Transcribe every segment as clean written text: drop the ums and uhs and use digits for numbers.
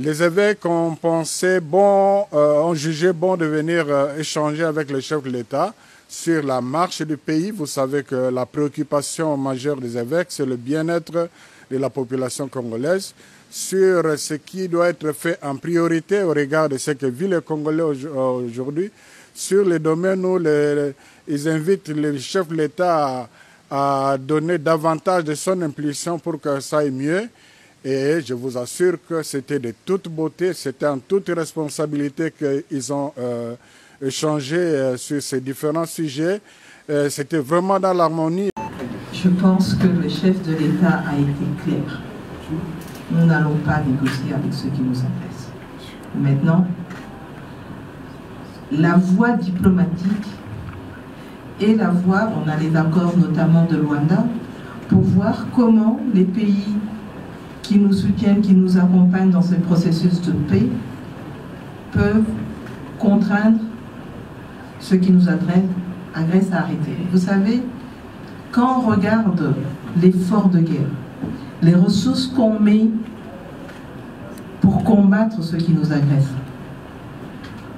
Les évêques ont pensé bon, ont jugé bon de venir échanger avec le chef de l'État sur la marche du pays. Vous savez que la préoccupation majeure des évêques, c'est le bien-être de la population congolaise, sur ce qui doit être fait en priorité au regard de ce que vivent les Congolais aujourd'hui, sur les domaines où ils invitent le chef de l'État à donner davantage de son impulsion pour que ça aille mieux. Et je vous assure que c'était de toute beauté, c'était en toute responsabilité qu'ils ont échangé sur ces différents sujets. C'était vraiment dans l'harmonie. Je pense que le chef de l'État a été clair. Nous n'allons pas négocier avec ceux qui nous intéressent. Maintenant, la voie diplomatique et la voie, on a les accords notamment de Luanda, pour voir comment les pays qui nous soutiennent, qui nous accompagnent dans ce processus de paix, peuvent contraindre ceux qui nous agressent à arrêter. Vous savez, quand on regarde l'effort de guerre, les ressources qu'on met pour combattre ceux qui nous agressent,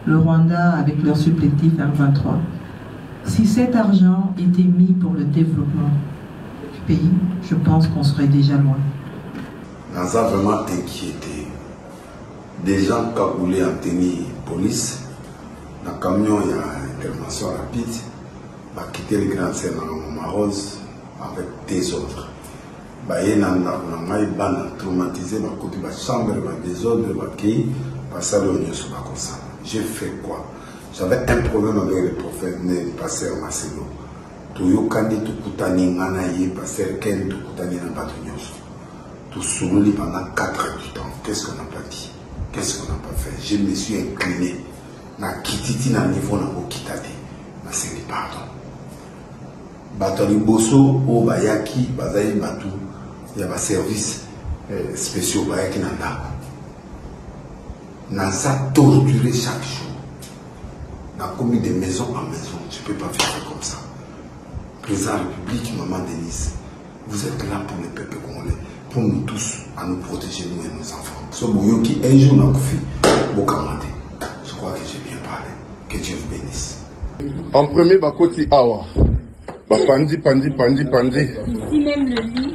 le Rwanda avec leur supplétif M23, si cet argent était mis pour le développement du pays, je pense qu'on serait déjà loin. Nous avons vraiment inquiété. Des gens cagoulés en tenue police, dans le camion, il y a une intervention rapide, va quitter les grandes scènes en Marose avec des autres. Il y a des gens traumatisés, dans la chambre, des autres, passer le comme ça. J'ai fait quoi? J'avais un problème avec le prophète, le pasteur Marcelo. Toyokandi tukutani nganaye, pasteur Ken tukutani na batonyoso. Tout soulevé pendant 4 heures du temps. Qu'est-ce qu'on n'a pas dit? Qu'est-ce qu'on n'a pas fait? Je me suis incliné. Na kititi na niveau na okitade. Na sengi pardon. Batoli boso o bayaki bazayi batu ya ba service spéciaux bayaki na ndako. Naza torturé chaque jour. On a commis de maison en maison. Je ne peux pas faire ça comme ça. Président de la République, Maman Denise, vous êtes là pour le peuple congolais, pour nous tous, à nous protéger, nous et nos enfants. Ce Boyoki, un jour, n'a pas fait Bokamande. Je crois que j'ai bien parlé. Que Dieu vous bénisse. En premier, Bakoti Awa. Pandi. Ici même le lit.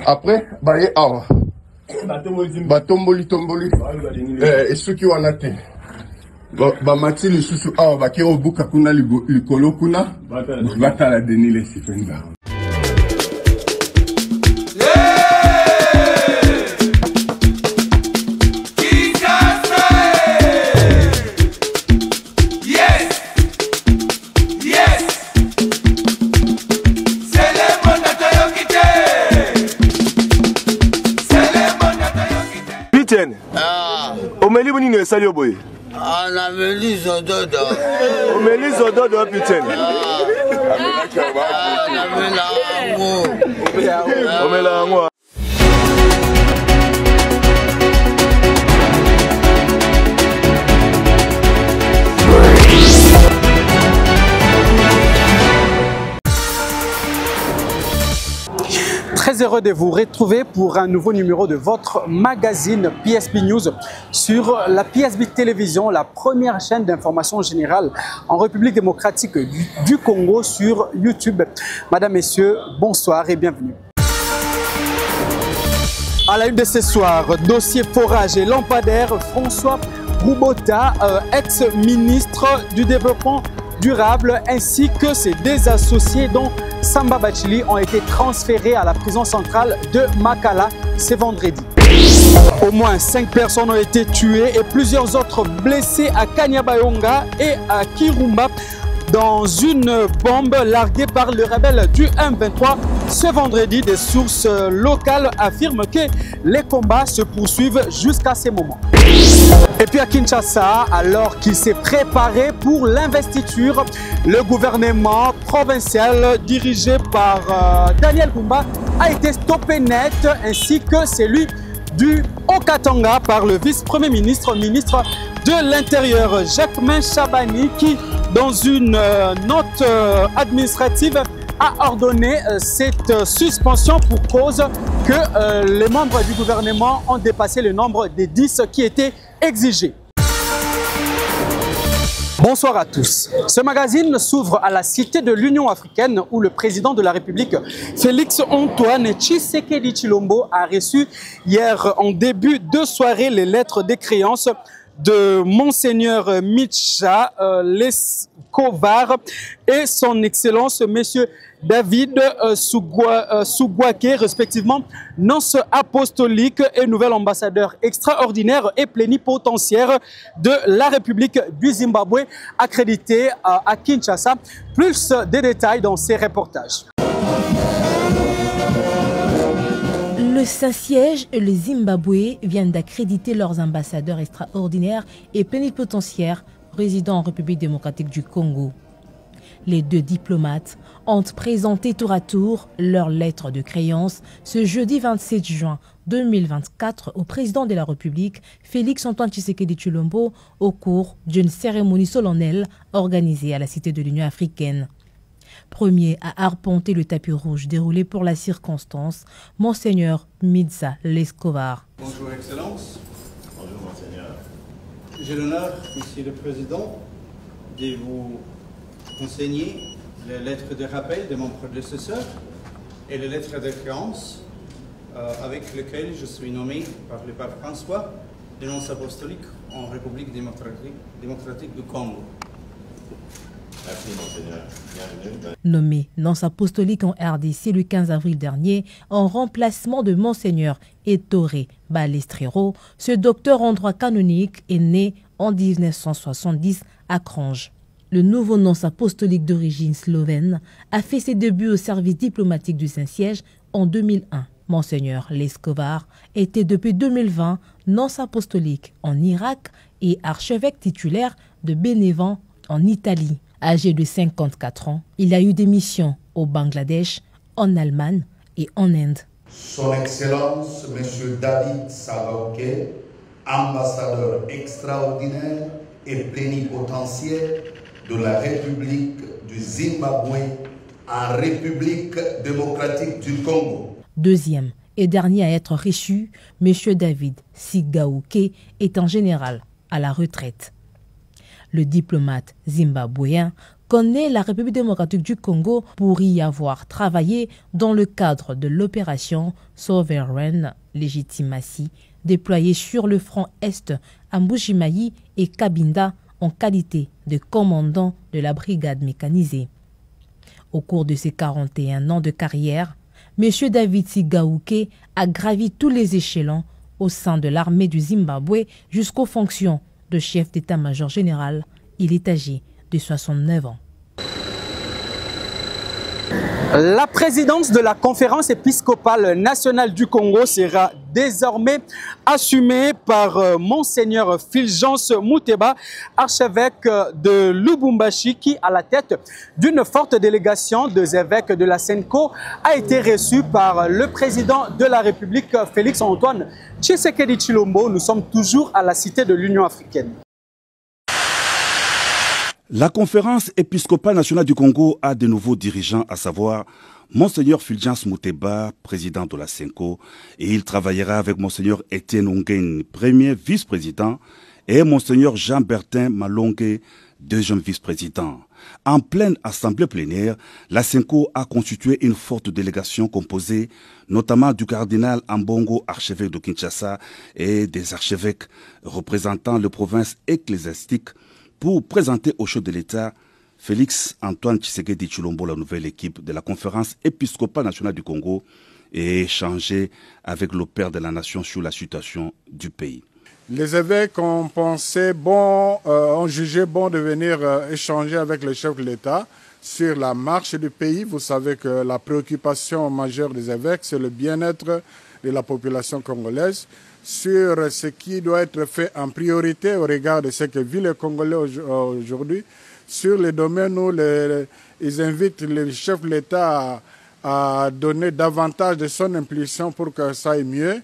Après, Baye Awa. Batomboli. Et ceux qui ont en été. Bamati le susu awa bakero buka kuna likolo kuna batala deni le sifenda. Pitchen. Omeli boni ne sali oboye. On a mis Zododo. On met les Zododo, putain. On met la moi. Très heureux de vous retrouver pour un nouveau numéro de votre magazine PSB News sur la PSB Télévision, la première chaîne d'information générale en République démocratique du Congo sur YouTube. Madame, Messieurs, bonsoir et bienvenue. À la une de ce soir, dossier forage et lampadaire, François Roubota, ex-ministre du Développement durable, ainsi que ses deux associés dont Samba Bachili ont été transférés à la prison centrale de Makala ce vendredi. Au moins 5 personnes ont été tuées et plusieurs autres blessées à Kanyabayonga et à Kirumba dans une bombe larguée par le rebelle du M23 ce vendredi. Des sources locales affirment que les combats se poursuivent jusqu'à ce moment. Et puis à Kinshasa, alors qu'il s'est préparé pour l'investiture, le gouvernement provincial dirigé par Daniel Bumba a été stoppé net, ainsi que celui du Haut-Katanga par le vice-premier ministre, ministre de l'Intérieur, Jacquemain Chabani, qui, dans une note administrative, a ordonné cette suspension pour cause que les membres du gouvernement ont dépassé le nombre des 10 qui étaient exigés. Bonsoir à tous. Ce magazine s'ouvre à la Cité de l'Union africaine où le président de la République, Félix-Antoine Tshisekedi Tshilombo, a reçu hier en début de soirée les lettres de créance de Monseigneur Mitcha Leskovar et son Excellence Monsieur David Sougouaké, respectivement nonce apostolique et nouvel ambassadeur extraordinaire et plénipotentiaire de la République du Zimbabwe, accrédité à Kinshasa. Plus de détails dans ces reportages. Le Saint-Siège et le Zimbabwe viennent d'accréditer leurs ambassadeurs extraordinaires et plénipotentiaires résidant en République démocratique du Congo. Les deux diplomates ont présenté tour à tour leurs lettres de créance ce jeudi 27 juin 2024 au président de la République, Félix-Antoine Tshisekedi Tshilombo, au cours d'une cérémonie solennelle organisée à la Cité de l'Union africaine. Premier à arpenter le tapis rouge déroulé pour la circonstance, Monseigneur Mitcha Leskovar. Bonjour Excellence. Bonjour Monseigneur. J'ai l'honneur, Monsieur le Président, de vous enseigner les lettres de rappel de mon prédécesseur et les lettres de créance avec lesquelles je suis nommé par le pape François de nonce apostolique en République démocratique du Congo. Merci, Monseigneur. Bienvenue. Nommé nonce apostolique en RDC le 15 avril dernier, en remplacement de Monseigneur Ettore Balestrero, ce docteur en droit canonique est né en 1970 à Crange. Le nouveau nonce apostolique d'origine slovène a fait ses débuts au service diplomatique du Saint-Siège en 2001. Monseigneur Leskovar était depuis 2020 nonce apostolique en Irak et archevêque titulaire de Bénévent en Italie. Âgé de 54 ans, il a eu des missions au Bangladesh, en Allemagne et en Inde. Son Excellence, M. David Sougouaké, ambassadeur extraordinaire et plénipotentiaire de la République du Zimbabwe en République démocratique du Congo. Deuxième et dernier à être reçu, M. David Sougouaké est en général à la retraite. Le diplomate zimbabwéen connaît la République démocratique du Congo pour y avoir travaillé dans le cadre de l'opération Sovereign Legitimacy déployée sur le front Est à Mbujimayi et Cabinda en qualité de commandant de la brigade mécanisée. Au cours de ses 41 ans de carrière, M. David Sougouaké a gravi tous les échelons au sein de l'armée du Zimbabwe jusqu'aux fonctions de chef d'état-major général. Il est âgé de 69 ans. La présidence de la conférence épiscopale nationale du Congo sera désormais assumée par Monseigneur Fulgence Muteba, archevêque de Lubumbashi, qui, à la tête d'une forte délégation des évêques de la SENCO, a été reçu par le président de la République, Félix-Antoine Tshisekedi Tshilombo. Nous sommes toujours à la Cité de l'Union africaine. La conférence épiscopale nationale du Congo a de nouveaux dirigeants, à savoir Monseigneur Fulgence Muteba, président de la SENCO, et il travaillera avec Monseigneur Etienne Onguen, premier vice-président, et Monseigneur Jean-Bertin Malongue, deuxième vice-président. En pleine assemblée plénière, la SENCO a constitué une forte délégation composée notamment du cardinal Ambongo, archevêque de Kinshasa, et des archevêques représentant les provinces ecclésiastiques pour présenter au chef de l'État Félix-Antoine Tshisekedi Tshilombo, la nouvelle équipe de la conférence épiscopale nationale du Congo, et échanger avec le père de la nation sur la situation du pays. Les évêques ont pensé bon, ont jugé bon de venir échanger avec le chef de l'État sur la marche du pays. Vous savez que la préoccupation majeure des évêques, c'est le bien-être de la population congolaise, sur ce qui doit être fait en priorité au regard de ce que vit le Congolais aujourd'hui, sur les domaines où ils invitent le chef de l'État à donner davantage de son impulsion pour que ça aille mieux.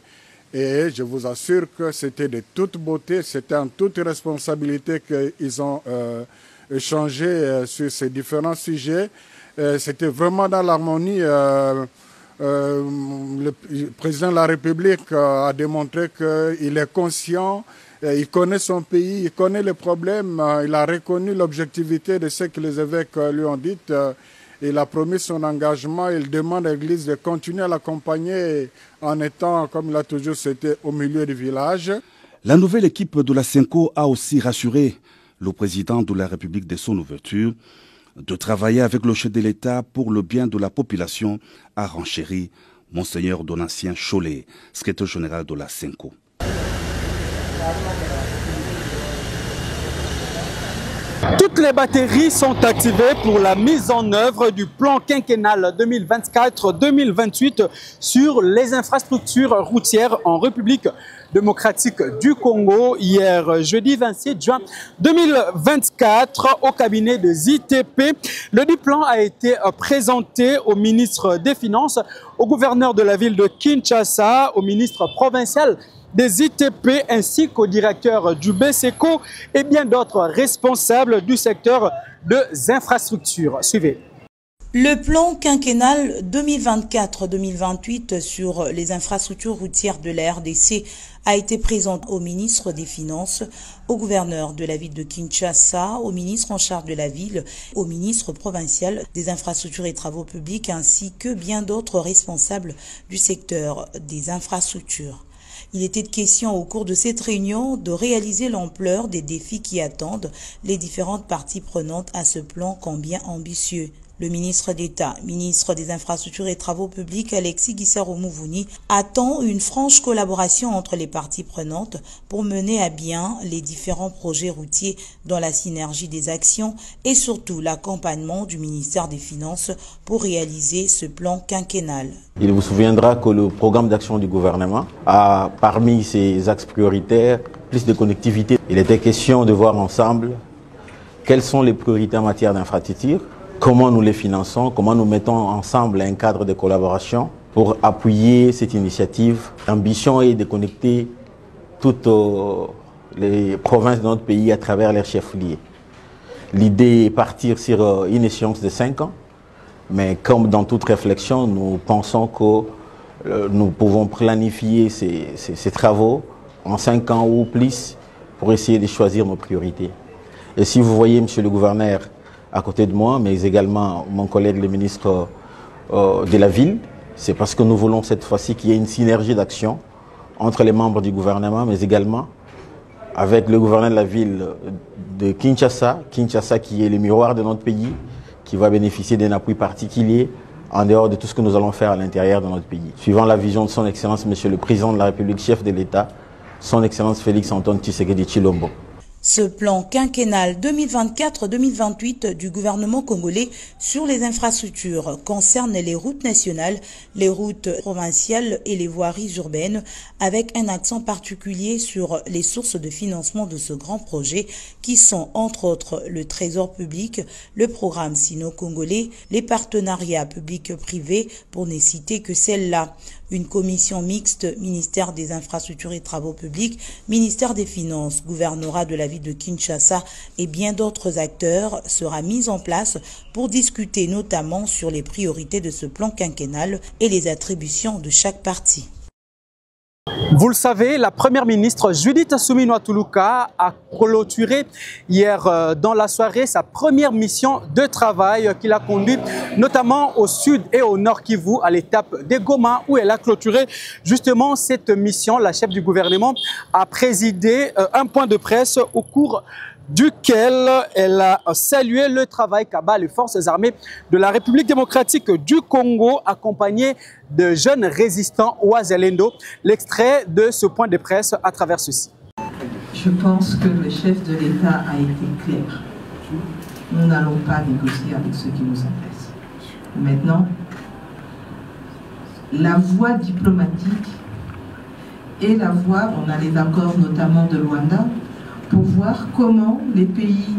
Et je vous assure que c'était de toute beauté, c'était en toute responsabilité qu'ils ont échangé sur ces différents sujets. C'était vraiment dans l'harmonie. Le président de la République a démontré qu'il est conscient, il connaît son pays, il connaît les problèmes, il a reconnu l'objectivité de ce que les évêques lui ont dit. Il a promis son engagement, il demande à l'Église de continuer à l'accompagner en étant, comme il a toujours été, au milieu du village. La nouvelle équipe de la Senko a aussi rassuré le président de la République de son ouverture de travailler avec le chef de l'État pour le bien de la population, a renchéri Monseigneur Donatien Cholet, secrétaire général de la Senko. Toutes les batteries sont activées pour la mise en œuvre du plan quinquennal 2024-2028 sur les infrastructures routières en République démocratique du Congo. Hier, jeudi 27 juin 2024, au cabinet de ZTP, le dit plan a été présenté au ministre des Finances, au gouverneur de la ville de Kinshasa, au ministre provincial des ITP ainsi qu'au directeur du BSECO et bien d'autres responsables du secteur des infrastructures. Suivez. Le plan quinquennal 2024-2028 sur les infrastructures routières de la RDC a été présenté au ministre des Finances, au gouverneur de la ville de Kinshasa, au ministre en charge de la ville, au ministre provincial des infrastructures et travaux publics ainsi que bien d'autres responsables du secteur des infrastructures. Il était question au cours de cette réunion de réaliser l'ampleur des défis qui attendent les différentes parties prenantes à ce plan combien ambitieux. Le ministre d'État, ministre des Infrastructures et Travaux Publics, Alexis Guissaro-Mouvouni, attend une franche collaboration entre les parties prenantes pour mener à bien les différents projets routiers dans la synergie des actions et surtout l'accompagnement du ministère des Finances pour réaliser ce plan quinquennal. Il vous souviendra que le programme d'action du gouvernement a parmi ses axes prioritaires plus de connectivité. Il était question de voir ensemble quelles sont les priorités en matière d'infrastructure, comment nous les finançons, comment nous mettons ensemble un cadre de collaboration pour appuyer cette initiative. L'ambition est de connecter toutes les provinces de notre pays à travers leurs chefs-lieux. L'idée est de partir sur une échéance de 5 ans, mais comme dans toute réflexion, nous pensons que nous pouvons planifier ces travaux en 5 ans ou plus pour essayer de choisir nos priorités. Et si vous voyez, monsieur le gouverneur, à côté de moi, mais également mon collègue le ministre de la ville, c'est parce que nous voulons cette fois-ci qu'il y ait une synergie d'action entre les membres du gouvernement, mais également avec le gouverneur de la ville de Kinshasa, Kinshasa qui est le miroir de notre pays, qui va bénéficier d'un appui particulier en dehors de tout ce que nous allons faire à l'intérieur de notre pays. Suivant la vision de son Excellence, Monsieur le Président de la République, chef de l'État, son Excellence Félix Antoine Tshisekedi Tshilombo. Ce plan quinquennal 2024-2028 du gouvernement congolais sur les infrastructures concerne les routes nationales, les routes provinciales et les voiries urbaines, avec un accent particulier sur les sources de financement de ce grand projet qui sont entre autres le Trésor public, le programme sino-congolais, les partenariats publics-privés pour ne citer que celles-là. Une commission mixte, ministère des Infrastructures et Travaux publics, ministère des Finances, gouvernorat de la ville de Kinshasa et bien d'autres acteurs sera mise en place pour discuter notamment sur les priorités de ce plan quinquennal et les attributions de chaque partie. Vous le savez, la première ministre Judith Suminwa Tuluka a clôturé hier dans la soirée sa première mission de travail qu'il a conduite notamment au sud et au nord Kivu à l'étape de Goma où elle a clôturé justement cette mission. La chef du gouvernement a présidé un point de presse au cours duquel elle a salué le travail qu'abat les forces armées de la République démocratique du Congo accompagnées de jeunes résistants Ouazalendo. L'extrait de ce point de presse à travers ceci. Je pense que le chef de l'État a été clair. Nous n'allons pas négocier avec ceux qui nous intéressent. Maintenant, la voie diplomatique et la voie, on a les accords notamment de Luanda, pour voir comment les pays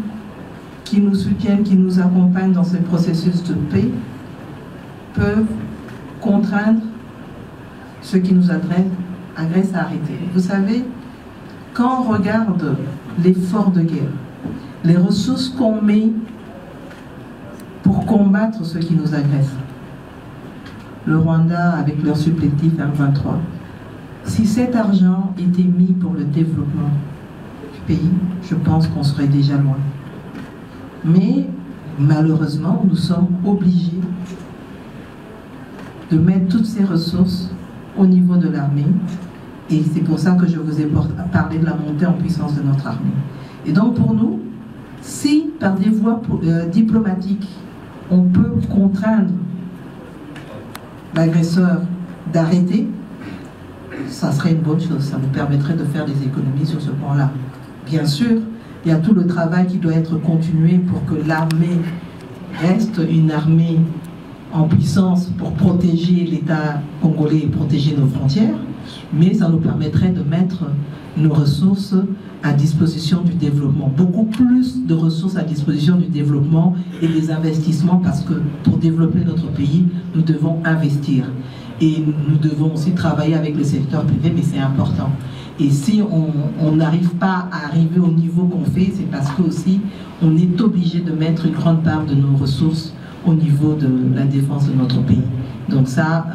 qui nous soutiennent, qui nous accompagnent dans ce processus de paix, peuvent contraindre ceux qui nous agressent à arrêter. Vous savez, quand on regarde l'effort de guerre, les ressources qu'on met pour combattre ceux qui nous agressent. Le Rwanda avec leur supplétif M23. Si cet argent était mis pour le développement du pays, je pense qu'on serait déjà loin. Mais malheureusement, nous sommes obligés de mettre toutes ces ressources au niveau de l'armée. Et c'est pour ça que je vous ai parlé de la montée en puissance de notre armée. Et donc pour nous, si par des voies diplomatiques, on peut contraindre l'agresseur d'arrêter, ça serait une bonne chose. Ça nous permettrait de faire des économies sur ce point-là. Bien sûr, il y a tout le travail qui doit être continué pour que l'armée reste une armée en puissance pour protéger l'État congolais et protéger nos frontières, mais ça nous permettrait de mettre nos ressources à disposition du développement. Beaucoup plus de ressources à disposition du développement et des investissements, parce que pour développer notre pays, nous devons investir. Et nous devons aussi travailler avec le secteur privé, mais c'est important. Et si on n'arrive pas à arriver au niveau qu'on fait, c'est parce que aussi on est obligé de mettre une grande part de nos ressources au niveau de la défense de notre pays. Donc ça,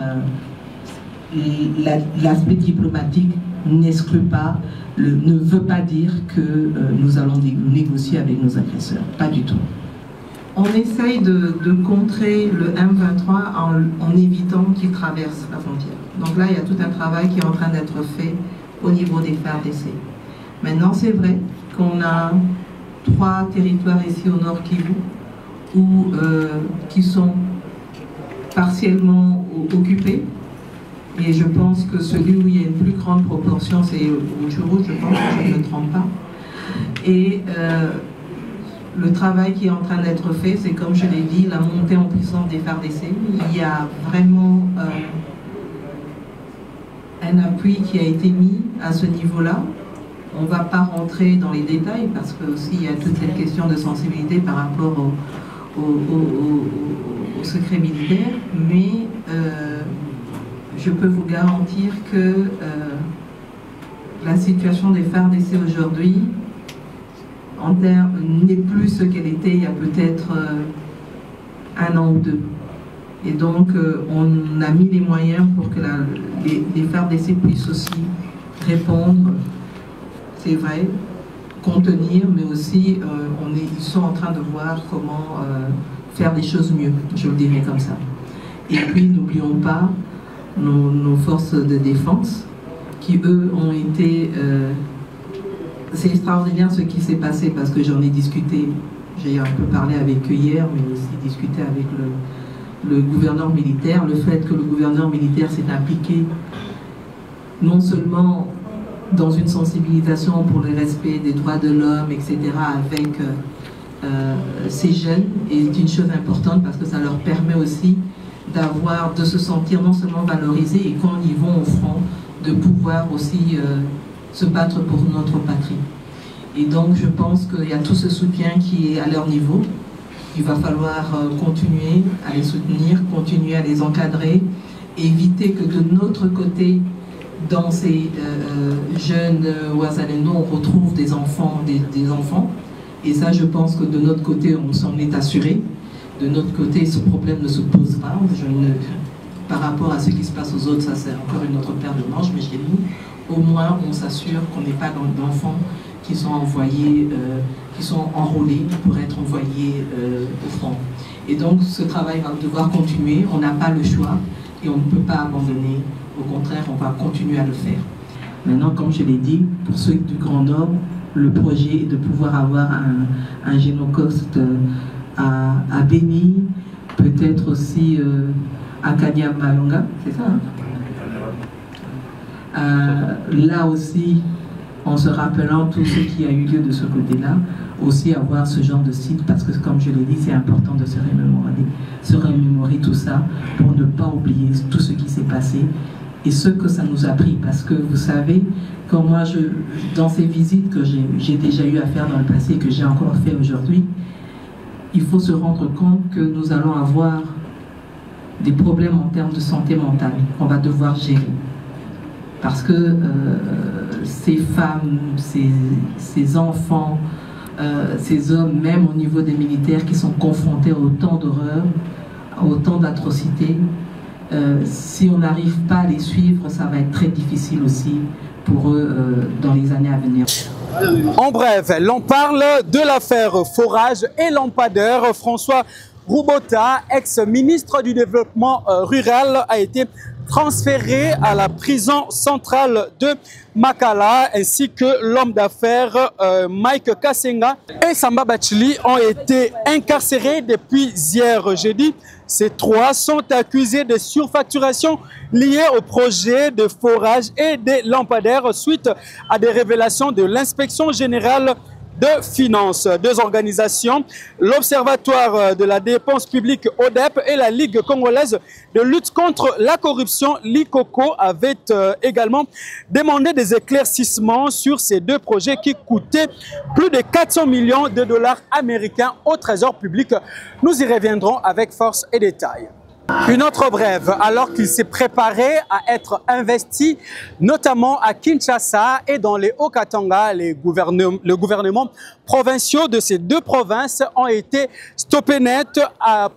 l'aspect diplomatique n'exclut pas, ne veut pas dire que nous allons négocier avec nos agresseurs. Pas du tout. On essaye de contrer le M23 en évitant qu'il traverse la frontière. Donc là, il y a tout un travail qui est en train d'être fait au niveau des FARDC. Maintenant, c'est vrai qu'on a 3 territoires ici au Nord Kivu qui sont partiellement occupés. Et je pense que celui où il y a une plus grande proportion, c'est au Churu, je pense, si je ne me trompe pas. Et le travail qui est en train d'être fait, c'est comme je l'ai dit, la montée en puissance des FARDC. Il y a vraiment un appui qui a été mis à ce niveau-là. On ne va pas rentrer dans les détails parce que aussi il y a toute cette question de sensibilité par rapport au secret militaire, mais je peux vous garantir que la situation des FARDC aujourd'hui n'est plus ce qu'elle était il y a peut-être 1 an ou 2. Et donc on a mis les moyens pour que les FARDC puissent aussi répondre, c'est vrai, contenir, mais aussi ils sont en train de voir comment faire les choses mieux, je le dirais comme ça. Et puis n'oublions pas nos forces de défense qui eux ont été... c'est extraordinaire ce qui s'est passé parce que j'en ai discuté, j'ai un peu parlé avec eux hier, mais aussi discuté avec le gouverneur militaire, le fait que le gouverneur militaire s'est impliqué non seulement dans une sensibilisation pour le respect des droits de l'homme, etc., avec ces jeunes, est une chose importante parce que ça leur permet aussi de se sentir non seulement valorisés et quand ils vont au front, de pouvoir aussi se battre pour notre patrie. Et donc je pense qu'il y a tout ce soutien qui est à leur niveau. Il va falloir continuer à les soutenir, continuer à les encadrer, éviter que de notre côté, dans ces jeunes Ouazalendo, on retrouve des enfants, des enfants. Et ça, je pense que de notre côté, on s'en est assuré. De notre côté, ce problème ne se pose pas. Par rapport à ce qui se passe aux autres, ça c'est encore une autre paire de manches, mais chez nous, au moins, on s'assure qu'on n'est pas d'enfants qui sont envoyés, qui sont enrôlés pour être envoyés au front. Et donc, ce travail va devoir continuer. On n'a pas le choix et on ne peut pas abandonner. Au contraire, on va continuer à le faire. Maintenant, comme je l'ai dit, pour ceux du Grand Nord, le projet est de pouvoir avoir un génocoste à Beni, peut-être aussi à Kanyama-Mayonga, c'est ça, hein? Là aussi, en se rappelant tout ce qui a eu lieu de ce côté-là, aussi avoir ce genre de site, parce que comme je l'ai dit, c'est important de se remémorer tout ça, pour ne pas oublier tout ce qui s'est passé, et ce que ça nous a pris, parce que vous savez, quand moi, dans ces visites que j'ai déjà eu à faire dans le passé, et que j'ai encore fait aujourd'hui, il faut se rendre compte que nous allons avoir des problèmes en termes de santé mentale qu'on va devoir gérer. Parce que ces femmes, ces enfants, ces hommes, même au niveau des militaires, qui sont confrontés à autant d'horreurs, à autant d'atrocités. Si on n'arrive pas à les suivre, ça va être très difficile aussi pour eux dans les années à venir. En bref, l'on parle de l'affaire Forage et lampadaire. François Roubota, ex-ministre du Développement rural, a été transféré à la prison centrale de Makala, ainsi que l'homme d'affaires Mike Kassenga et Samba Bachili ont été incarcérés depuis hier jeudi. Ces trois sont accusés de surfacturation liée au projet de forage et des lampadaires suite à des révélations de l'inspection générale de finances. Deux organisations, l'Observatoire de la dépense publique ODEP et la Ligue congolaise de lutte contre la corruption, l'ICOCO, avaient également demandé des éclaircissements sur ces deux projets qui coûtaient plus de 400 millions de dollars américains au trésor public. Nous y reviendrons avec force et détail. Une autre brève, alors qu'il s'est préparé à être investi, notamment à Kinshasa et dans les Hauts-Katanga, le gouvernement provinciaux de ces deux provinces ont été stoppés net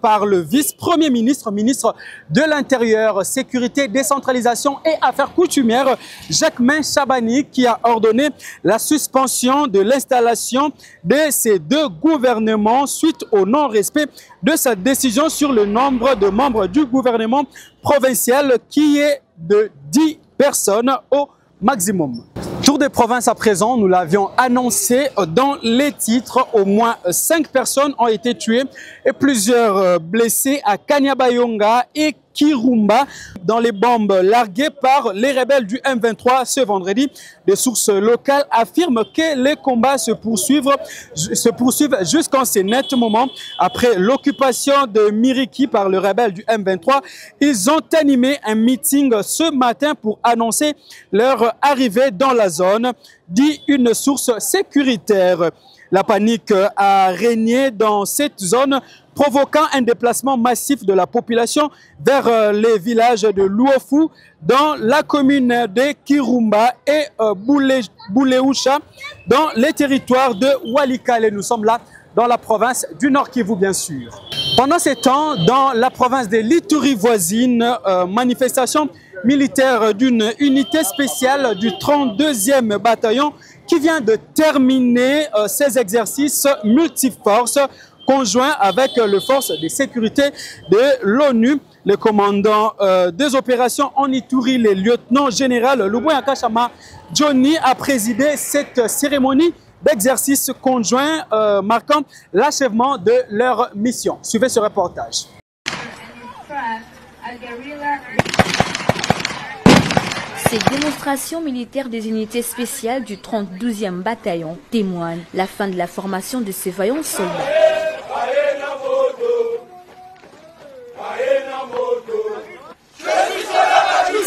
par le vice-premier ministre, ministre de l'Intérieur, Sécurité, Décentralisation et Affaires coutumières, Jacquemain Chabani, qui a ordonné la suspension de l'installation de ces deux gouvernements suite au non-respect de sa décision sur le nombre de membres du gouvernement provincial qui est de 10 personnes au maximum. Tour des provinces à présent, nous l'avions annoncé dans les titres, au moins 5 personnes ont été tuées et plusieurs blessés à Kanyabayonga et Kirumba dans les bombes larguées par les rebelles du M23 ce vendredi. Des sources locales affirment que les combats se poursuivent jusqu'en ce net moment. Après l'occupation de Miriki par le rebelle du M23, ils ont animé un meeting ce matin pour annoncer leur arrivée dans la zone, dit une source sécuritaire. La panique a régné dans cette zone, provoquant un déplacement massif de la population vers les villages de Luofu, dans la commune de Kirumba et Bouleusha, dans les territoires de Walikale. Nous sommes là dans la province du Nord Kivu, bien sûr. Pendant ces temps, dans la province de l'Ituri voisine, manifestation militaire d'une unité spéciale du 32e bataillon qui vient de terminer ses exercices multiforces conjoints avec les forces de sécurité de l'ONU. Le commandant des opérations en Ituri, le lieutenant-général Luboya Kashama Johnny, a présidé cette cérémonie d'exercice conjoint marquant l'achèvement de leur mission. Suivez ce reportage. Ces démonstrations militaires des unités spéciales du 32e bataillon témoignent la fin de la formation de ces vaillants soldats.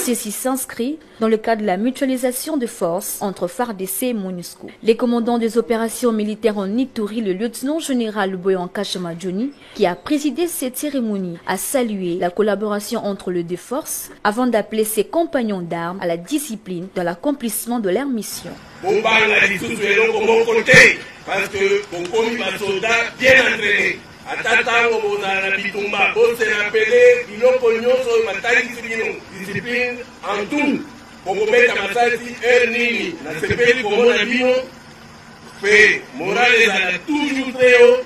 Ceci s'inscrit dans le cadre de la mutualisation de forces entre FARDC et MONUSCO. Les commandants des opérations militaires en Ituri, le lieutenant-général Luboya Kashama Johnny, qui a présidé cette cérémonie, a salué la collaboration entre les deux forces avant d'appeler ses compagnons d'armes à la discipline dans l'accomplissement de leur mission. Parce que soldats bien entraînés. Atatango bozala bitumba bose rappelé biloko nyonso matali sibino discipline en tout bokobeta masasi nini na sepeli komona bino pe morale ezala toujours très haut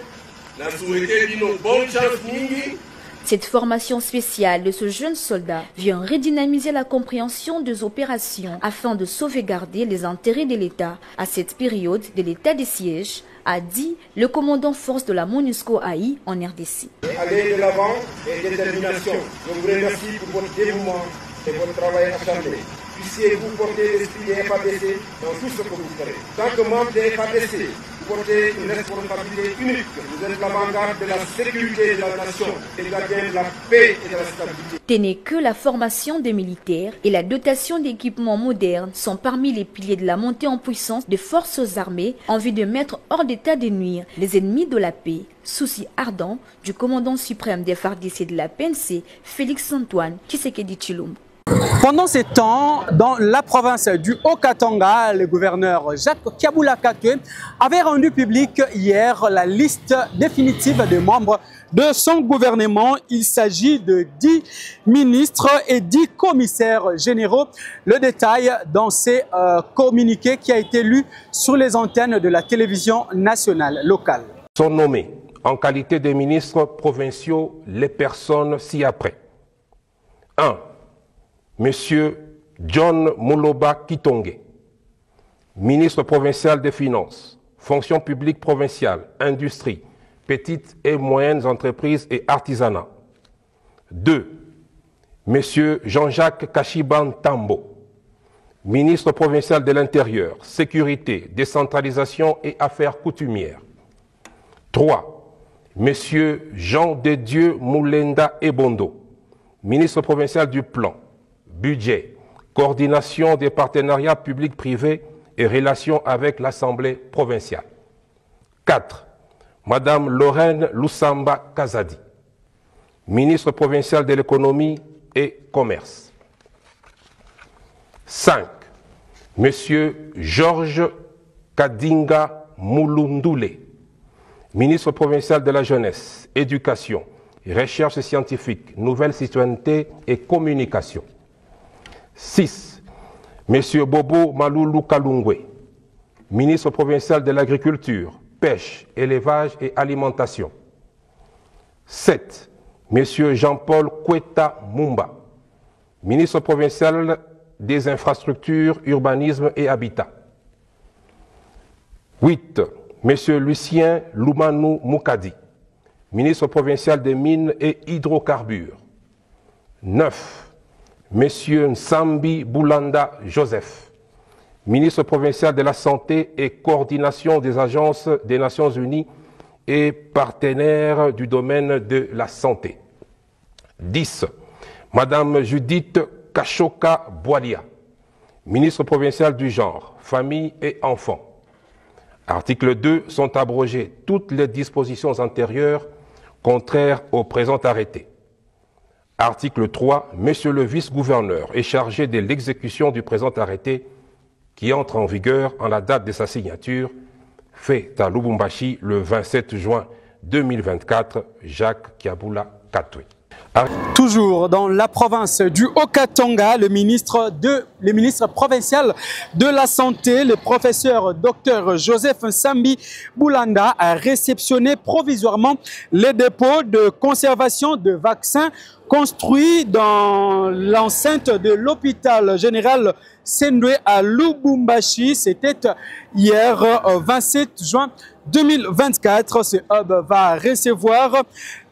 na souhaité bino bonne chance mingi. Cette formation spéciale de ce jeune soldat vient redynamiser la compréhension des opérations afin de sauvegarder les intérêts de l'État à cette période de l'état de siège, a dit le commandant force de la MONUSCO AI en RDC. Allez de l'avant et détermination. Je vous remercie pour votre dévouement et votre travail acharné. Puissiez-vous porter l'esprit des FADC dans tout ce que vous ferez. Tant que membre des FADC, vous portez une responsabilité unique. Vous êtes l'avant-garde de la sécurité de la nation et gardien de la paix et de la stabilité. Tenez que la formation des militaires et la dotation d'équipements modernes sont parmi les piliers de la montée en puissance des forces armées en vue de mettre hors d'état de nuire les ennemis de la paix. Souci ardent du commandant suprême des FARDC de la PNC, Félix Antoine Tshisekedi Tshilombo. Pendant ces temps, dans la province du Haut-Katanga, le gouverneur Jacques Kiabula Katwe avait rendu public hier la liste définitive des membres de son gouvernement. Il s'agit de 10 ministres et 10 commissaires généraux. Le détail dans ces communiqués qui a été lu sur les antennes de la télévision nationale locale. Sont nommés en qualité de ministres provinciaux les personnes ci-après. 1. Monsieur John Mouloba Kitonge, ministre provincial des Finances, fonction publique provinciale, industrie, petites et moyennes entreprises et artisanat. 2. Monsieur Jean-Jacques Kashiban Tambo, ministre provincial de l'Intérieur, sécurité, décentralisation et affaires coutumières. 3. Monsieur Jean de Dieu Moulenda Ebondo, ministre provincial du Plan, Budget, coordination des partenariats publics-privés et relations avec l'Assemblée provinciale. 4. Madame Lorraine Lusamba Kazadi, ministre provincial de l'économie et commerce. 5. Monsieur Georges Kadinga Moulundoule, ministre provincial de la jeunesse, éducation, recherche scientifique, nouvelle citoyenneté et communication. 6. Monsieur Bobo Maloulou Kalungwe, ministre provincial de l'agriculture, pêche, élevage et alimentation. 7. Monsieur Jean-Paul Kweta Mumba, ministre provincial des infrastructures, urbanisme et habitat. 8. Monsieur Lucien Loumanou Moukadi, ministre provincial des mines et hydrocarbures. 9. Monsieur Nsambi Boulanda Joseph, ministre provincial de la Santé et coordination des agences des Nations Unies et partenaire du domaine de la santé. 10. Madame Judith Kashoka Boalia, ministre provincial du genre, famille et enfants. Article 2. Sont abrogées toutes les dispositions antérieures contraires au présent arrêté. Article 3. Monsieur le vice-gouverneur est chargé de l'exécution du présent arrêté qui entre en vigueur en la date de sa signature, fait à Lubumbashi le 27 juin 2024, Jacques Kiabula Katwe. Toujours dans la province du Haut-Katanga, le ministre provincial de la Santé, le professeur Dr Joseph Nsambi Boulanda, a réceptionné provisoirement les dépôts de conservation de vaccins construits dans l'enceinte de l'hôpital général Sendwe à Lubumbashi. C'était hier 27 juin 2024. Ce hub va recevoir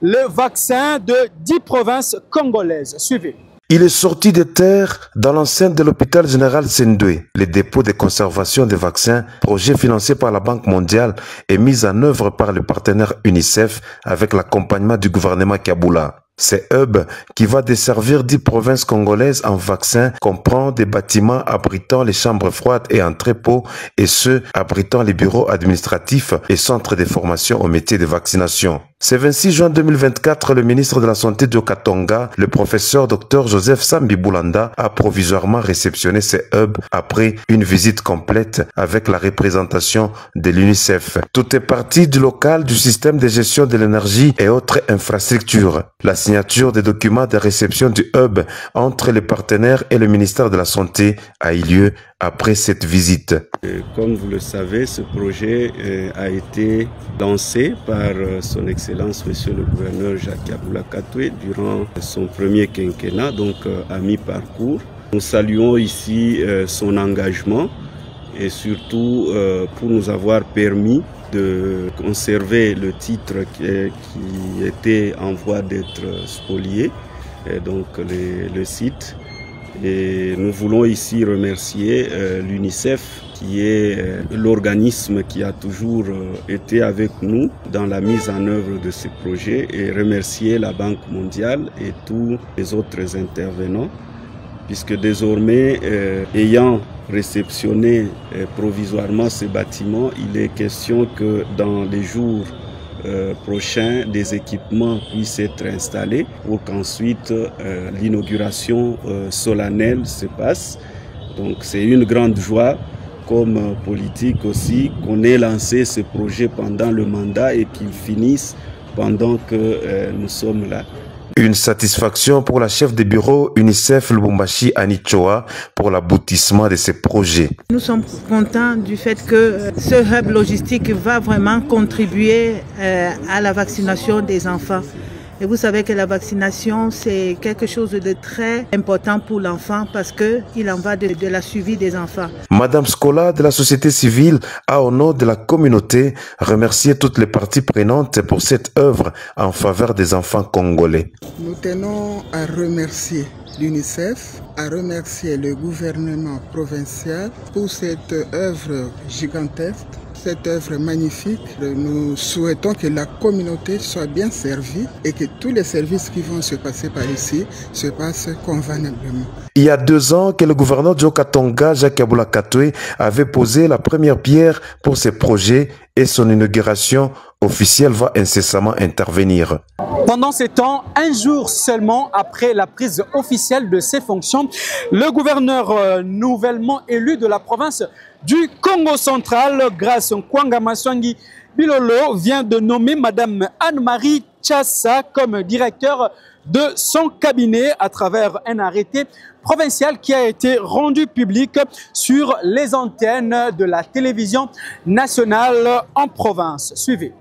le vaccin de 10 provinces congolaises. Suivez. Il est sorti de terre dans l'enceinte de l'hôpital général Sendwe. Le dépôt de conservation des vaccins, projet financé par la Banque mondiale, est mis en œuvre par le partenaire UNICEF avec l'accompagnement du gouvernement Kiabula. Ce hub, qui va desservir 10 provinces congolaises en vaccins, comprend des bâtiments abritant les chambres froides et entrepôts, et ceux abritant les bureaux administratifs et centres de formation au métier de vaccination. Ce 26 juin 2024, le ministre de la Santé du Haut-Katanga, le professeur Dr Joseph Nsambi Boulanda, a provisoirement réceptionné ce hub après une visite complète avec la représentation de l'UNICEF. Tout est parti du local du système de gestion de l'énergie et autres infrastructures. La signature des documents de réception du hub entre les partenaires et le ministère de la Santé a eu lieu après cette visite. Comme vous le savez, ce projet a été lancé par son Excellence Monsieur le gouverneur Jacques Kiabula Katwe durant son premier quinquennat, donc à mi-parcours. Nous saluons ici son engagement et surtout pour nous avoir permis de conserver le titre qui était en voie d'être spolié, et donc le site. Et nous voulons ici remercier l'UNICEF, qui est l'organisme qui a toujours été avec nous dans la mise en œuvre de ce projet, et remercier la Banque mondiale et tous les autres intervenants, puisque désormais, ayant réceptionné provisoirement ce bâtiment, il est question que dans les jours prochain, des équipements puissent être installés pour qu'ensuite l'inauguration solennelle se passe. Donc c'est une grande joie comme politique aussi qu'on ait lancé ce projet pendant le mandat et qu'il finisse pendant que nous sommes là. Une satisfaction pour la chef de bureau UNICEF Lubumbashi Anichoa pour l'aboutissement de ces projets. Nous sommes contents du fait que ce hub logistique va vraiment contribuer à la vaccination des enfants. Et vous savez que la vaccination, c'est quelque chose de très important pour l'enfant parce qu'il en va de la suivi des enfants. Madame Scola de la société civile a au nom de la communauté remercié toutes les parties prenantes pour cette œuvre en faveur des enfants congolais. Nous tenons à remercier l'UNICEF, à remercier le gouvernement provincial pour cette œuvre gigantesque, cette œuvre magnifique. Nous souhaitons que la communauté soit bien servie et que tous les services qui vont se passer par ici se passent convenablement. Il y a 2 ans que le gouverneur du Haut-Katanga, Jacques-Aboula Katoué, avait posé la première pierre pour ces projets et son inauguration officielle va incessamment intervenir. Pendant ces temps, un jour seulement après la prise officielle de ses fonctions, le gouverneur nouvellement élu de la province du Congo central, Grace Nkwanga Maswangi Bilolo, vient de nommer Madame Anne-Marie Tchassa comme directeur de son cabinet à travers un arrêté provincial qui a été rendu public sur les antennes de la télévision nationale en province. Suivez.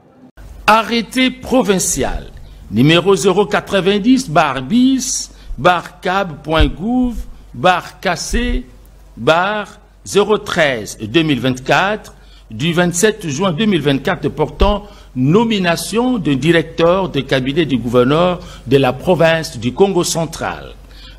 Arrêté provincial numéro 090-bis-cab.gouv-kc-013-2024 du 27 juin 2024 portant nomination de directeur de cabinet du gouverneur de la province du Congo central.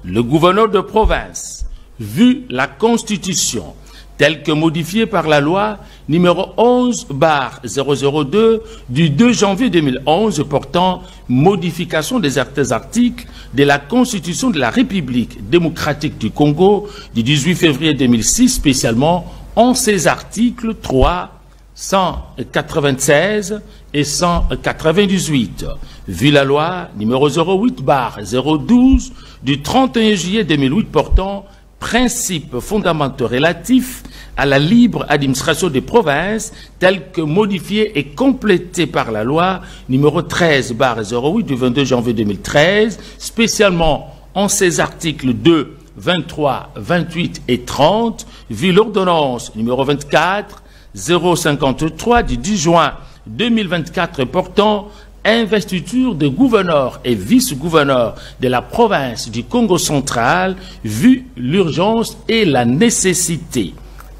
Le gouverneur de province, vu la Constitution telle que modifiée par la loi numéro 11/002 du 2 janvier 2011 portant modification des articles de la Constitution de la République démocratique du Congo du 18 février 2006, spécialement en ses articles 3, 196 et 198, vu la loi numéro 08/012 du 31 juillet 2008 portant principes fondamentaux relatifs à la libre administration des provinces, tels que modifiés et complétés par la loi numéro 13/08 du 22 janvier 2013, spécialement en ses articles 2, 23, 28 et 30, vu l'ordonnance numéro 24/053 du 10 juin 2024 portant investiture de gouverneur et vice-gouverneur de la province du Congo central, vu l'urgence et la nécessité.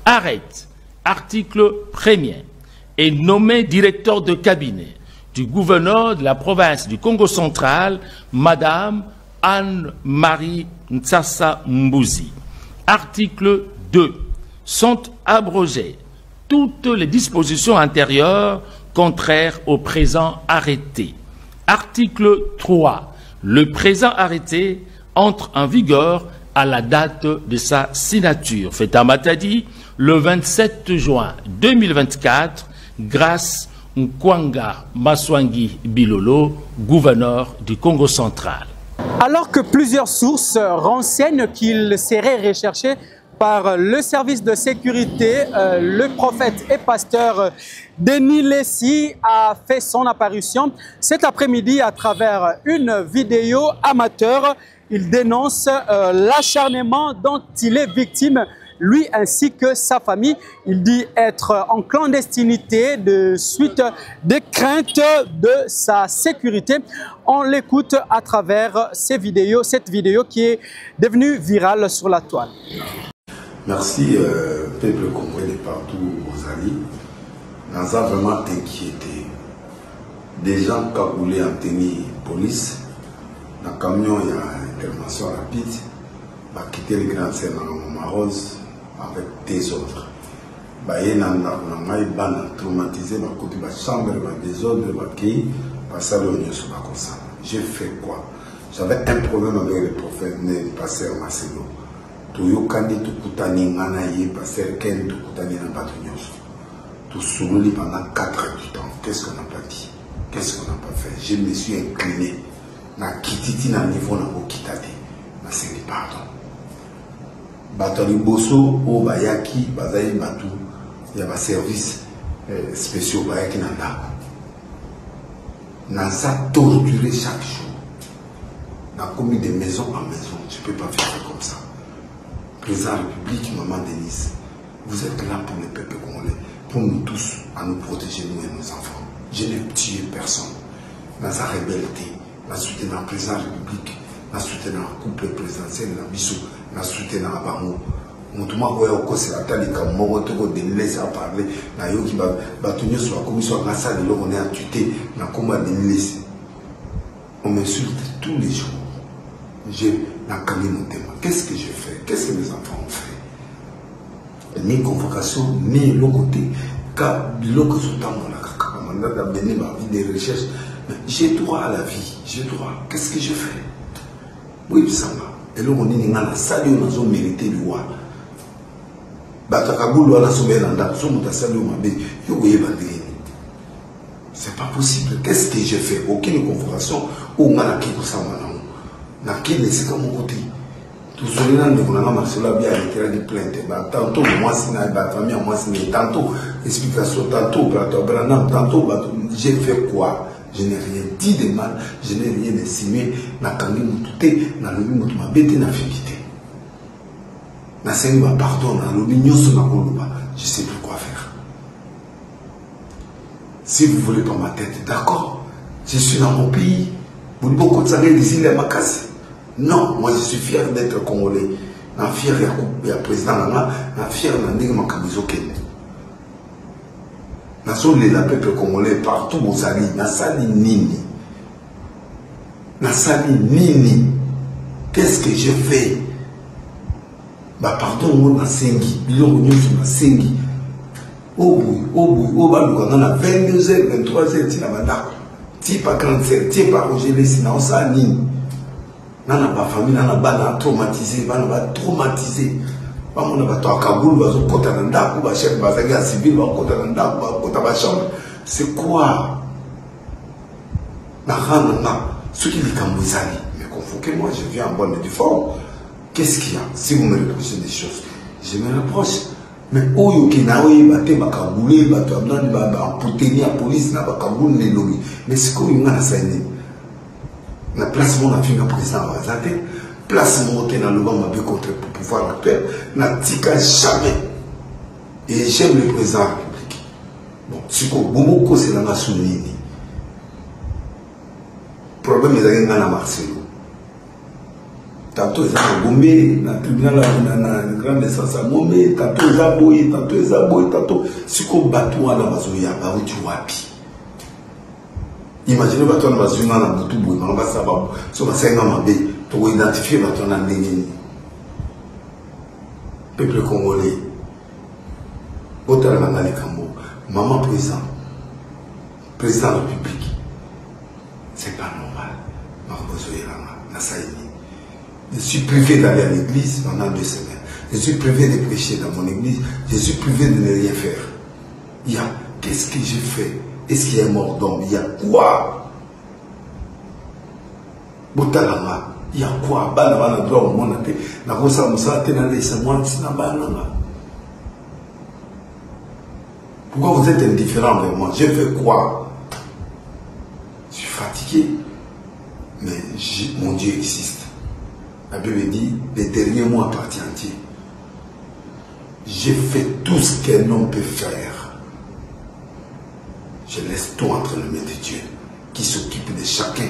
Arrête, article 1er, est nommé directeur de cabinet du gouverneur de la province du Congo central, Madame Anne-Marie Ntsassa Mbuzi. Article 2. Sont abrogées toutes les dispositions antérieures contraire au présent arrêté. Article 3. Le présent arrêté entre en vigueur à la date de sa signature. Fait à Matadi, le 27 juin 2024, grâce Nkwanga Maswangi Bilolo, gouverneur du Congo central. Alors que plusieurs sources renseignent qu'il serait recherché par le service de sécurité, le prophète et pasteur Denis Lessi a fait son apparition cet après-midi à travers une vidéo amateur. Il dénonce l'acharnement dont il est victime, lui ainsi que sa famille. Il dit être en clandestinité de suite des craintes de sa sécurité. On l'écoute à travers cette vidéo qui est devenue virale sur la toile. Merci, peuple congolais de partout aux alliés. Nous avons vraiment inquiété. Des gens cagoulés en tenue police, dans le camion, il y a une intervention rapide, va quitter les grandes scènes en Marose avec des autres. Il y a des traumatisés, il y a des chambres, des autres, des j'ai fait quoi? J'avais un problème avec le prophète, le pasteur Marcelo. Tuyokandi tukutani ngana ye pasteur Ken tukutani na batu nyonso. Tout souli pendant 4 heures du temps. Qu'est-ce qu'on n'a pas dit? Qu'est-ce qu'on n'a pas fait? Je me suis incliné. Na kititi na niveau na okitade. Na sengi pardon. Batali boso o bayaki bazali batu ya ba service spéciaux bayaki na ndako. Naza torturé chaque jour. Na commis de maison en maison. Je peux pas faire comme ça. Président de la République, Maman Denise, vous êtes là pour le peuple congolais, pour nous tous, à nous protéger, nous et nos enfants. Je n'ai tué personne. Dans sa rébellion, dans soutien le président de la République, dans soutien le couple présidentiel, dans Bissou, dans soutien le Bamou. Moutuma Goya Oko, c'est la taille de Mogotogo de Nilès à parler, dans Yoki Batonio sur la commission de la salle de l'eau, on est à tuer, dans Koma de Nilès. On m'insulte tous les jours. J'ai la camé mon thème. Qu'est-ce que j'ai fait? Qu'est-ce que mes enfants ont fait? Ni convocation, ni l'autre côté. Car l'autre côté, mandat d'amener ma vie des recherches. J'ai droit à la vie. J'ai droit. Qu'est-ce que je fais? Oui, ça va. Et là, on dit, on a salué, on a mérité le roi. C'est pas possible. Qu'est-ce que j'ai fait? Aucune convocation. Ou on a quitté ça maintenant. C'est comme mon côté. Tout ce qui est dans Marcelo a bien retiré des plaintes. Tantôt, moi, c'est la famille, moi, c'est tantôt, explication, tantôt, tantôt, j'ai fait quoi? Je n'ai rien dit de mal, je n'ai rien insinué. Na kangi mutute, na lobi mutu mabete na fibité. Na sengi ma pardon, na lobi nyoso na koloba. Je sais plus quoi faire. Si vous voulez pas ma tête, d'accord, je suis dans mon pays. Vous ne pouvez pas ici les Makassi. Non, moi je suis fier d'être congolais. Je suis fier du président, je suis fier de Makabizo Kende. Je suis le peuple congolais partout où ça lit. Je suis nini. Je suis nini. Qu'est-ce que je fais? Bah pardon, on a sengi. On a sengi. Oh boui, on a 22h, 23h, tu n'as pas tu pas 47, tu pas Roger Lessina, on s'en nini. Nana ba famille nana ba traumatisé, ba na traumatisé. Ba mona ba to Kaboul ba zo kota na ndako ba chef ba zaga civil ba kota na ndako ba kota ba chambre. C'est quoi? Na rana ce qui est comme vous allez. Mais convoquez-moi, je viens en bonne et due forme. Qu'est-ce qu'il y a? Si vous me reprochez des choses, je me reproche. Mais oyo ki na oyo ba te ba Kaboulé ba to amna ba amputer la police na ba Kaboul ne lobi. Mais c'est quoi ngana saini? La place mon affaire le président Wazate, place mon hôtel dans le banc contre le pouvoir actuel, n'a tika jamais. Et j'aime le président de la République. Bon, si vous Bomoko c'est la nation nini. Problème est dans la Marcelo. Tantôt ils ont bombé, dans le tribunal, dans la grande essence à Momé, tantôt ils ont boyé, tantôt si vous battez à la Mazoya, bah où tu vois pis. Imaginez que vous avez un boutou boui, vous avez identifié votre nani. Peuple congolais, maman président de la République, c'est pas normal. Je suis privé d'aller à l'église pendant 2 semaines. Je suis privé de prêcher dans mon église. Je suis privé de ne rien faire. Il y a, qu'est-ce que j'ai fait? Est-ce qu'il y a mort d'homme? Il y a quoi? Botalama, il y a quoi? Banana droit au monde. La rosa moussa tenale c'est moi qui n'a banana. Pourquoi vous êtes indifférent vers moi? J'ai fait quoi? Je suis fatigué. Mais mon Dieu existe. La Bible dit, les derniers mois appartiennent entier. J'ai fait tout ce qu'un homme peut faire. Je laisse tout entre les mains de Dieu, qui s'occupe de chacun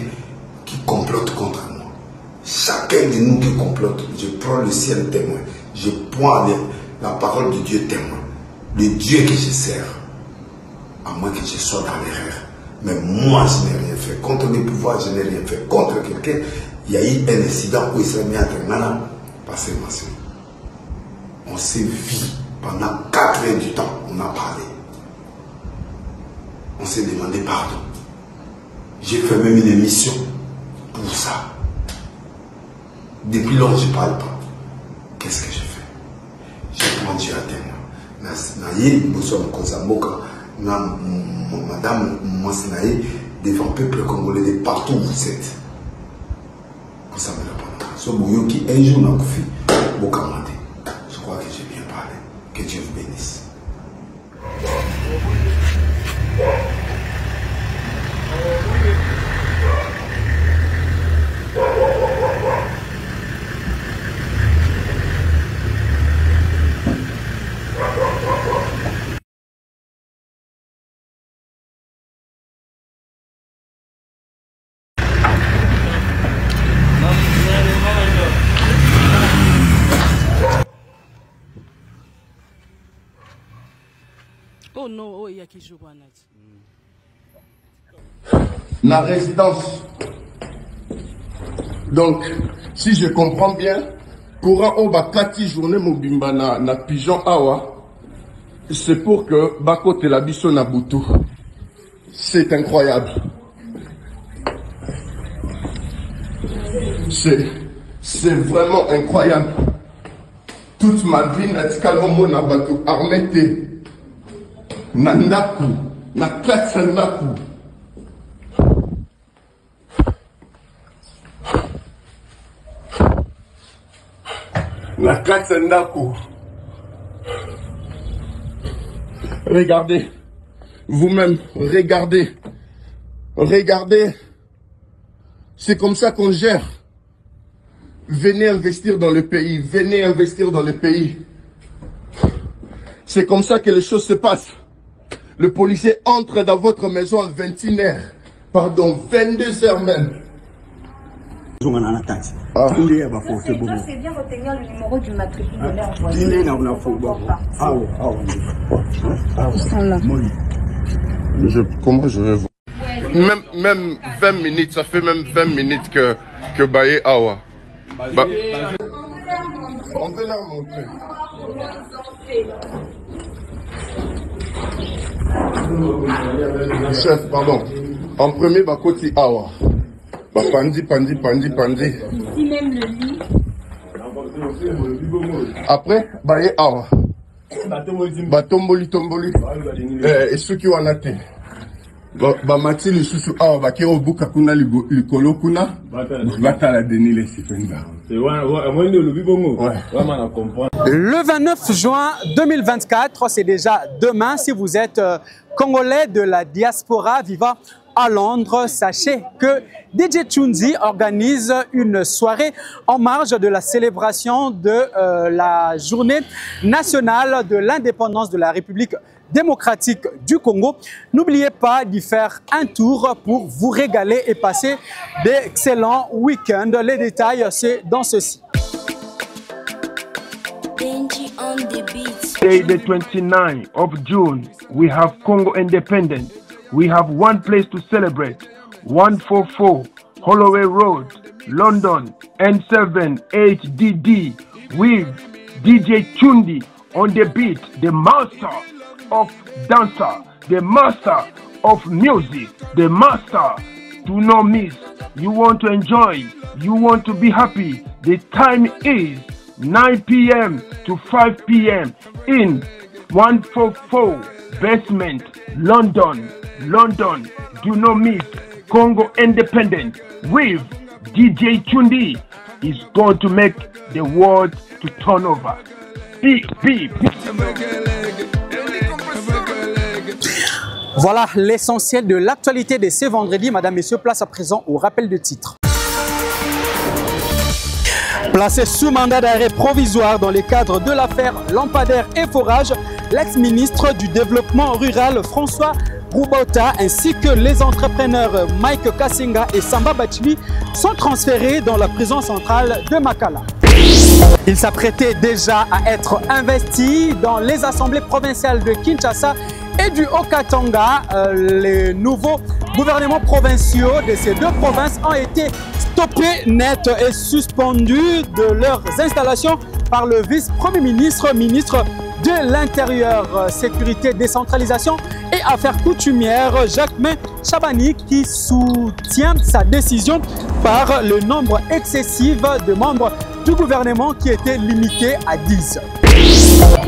qui complote contre moi. Chacun de nous qui complote, je prends le ciel témoin. Je prends la parole de Dieu témoin. Le Dieu que je sers, à moins que je sois dans l'erreur. Mais moi, je n'ai rien fait. Contre mes pouvoirs, je n'ai rien fait. Contre quelqu'un, il y a eu un incident où il s'est mis à terminer. Passez ma soeur. On s'est vu pendant 4 heures du temps. On a parlé. On s'est demandé pardon. J'ai fait même une émission pour ça. Depuis lors, je ne parle pas. Qu'est-ce que je fais? Je prends Dieu à témoin. Madame Monsinaï, devant le peuple congolais de partout où vous êtes. Vous savez la bonne. Ce bouillon qui un jour n'a pas fait, vous commandez. Je crois que j'ai bien parlé. Que Dieu vous bénisse. Oh non, oh, il y a qui joue la résidence. Donc, si je comprends bien, courant au bakati journée mobimba na pigeon awa, c'est pour que bako telabiso na butu. C'est incroyable. C'est vraiment incroyable. Toute ma vie, natikalomo na batu armete. Nandaku, na klasa naku. La klasa naku. Regardez, vous-même, regardez. Regardez. C'est comme ça qu'on gère. Venez investir dans le pays, venez investir dans le pays. C'est comme ça que les choses se passent. Le policier entre dans votre maison à 21h, pardon, 22h même. Ah. C'est bien retenir le numéro du matricule de Comment je vais voir même 20 minutes, ça fait même 20 minutes que Baye Awa. On peut leur montrer. Chef, pardon. En premier, Bakoti Awa. Pandi. Ici même le lit. Après, Baye Awa. Tomboli. Et ceux qui ont été. Mati le sous Awa, Bakiro Buka Kuna Likolo Kuna. Batala Denile Sifenda. Le 29 juin 2024, c'est déjà demain. Si vous êtes Congolais de la diaspora vivant à Londres, sachez que DJ Tchoundi organise une soirée en marge de la célébration de la journée nationale de l'indépendance de la République démocratique du Congo. N'oubliez pas d'y faire un tour pour vous régaler et passer d'excellents week-ends. Les détails, c'est dans ceci. Day the 29th of June, we have Congo independence. We have one place to celebrate, 144 Holloway Road, London, N7HDD, with DJ Tchoundi on the beat, the master of dancer, the master of music, the master. Do not miss. You want to enjoy, you want to be happy. The time is 9 p.m. to 5 p.m. in 144 Basement, London. Do not miss. Congo Independent with DJ Tchoundi is going to make the world to turn over. Beep. Voilà l'essentiel de l'actualité de ce vendredi. Madame, Messieurs, place à présent au rappel de titres. Placé sous mandat d'arrêt provisoire dans le cadre de l'affaire Lampadaire et Forage, l'ex-ministre du Développement rural François Roubota ainsi que les entrepreneurs Mike Kassinga et Samba Bachili sont transférés dans la prison centrale de Makala. Ils s'apprêtaient déjà à être investis dans les assemblées provinciales de Kinshasa et du Haut-Katanga. Les nouveaux gouvernements provinciaux de ces deux provinces ont été stoppés net et suspendus de leurs installations par le vice-premier ministre, ministre de l'Intérieur, Sécurité, Décentralisation et Affaires coutumières, Jacquemain Chabani, qui soutient sa décision par le nombre excessif de membres du gouvernement qui était limité à 10.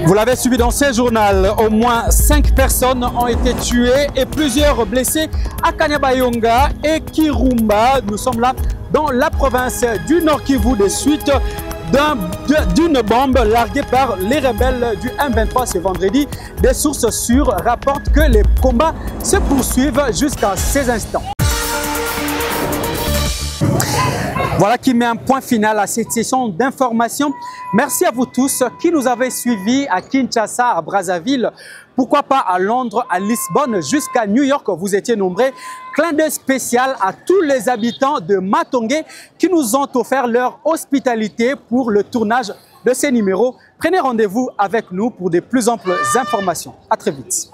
Vous l'avez suivi dans ce journal, au moins 5 personnes ont été tuées et plusieurs blessées à Kanyabayonga et Kirumba. Nous sommes là dans la province du Nord Kivu de suite d'une bombe larguée par les rebelles du M23 ce vendredi. Des sources sûres rapportent que les combats se poursuivent jusqu'à ces instants. Voilà qui met un point final à cette session d'information. Merci à vous tous qui nous avez suivis à Kinshasa, à Brazzaville, pourquoi pas à Londres, à Lisbonne, jusqu'à New York. Vous étiez nombreux. Clin d'œil spécial à tous les habitants de Matongé qui nous ont offert leur hospitalité pour le tournage de ces numéros. Prenez rendez-vous avec nous pour de plus amples informations. À très vite.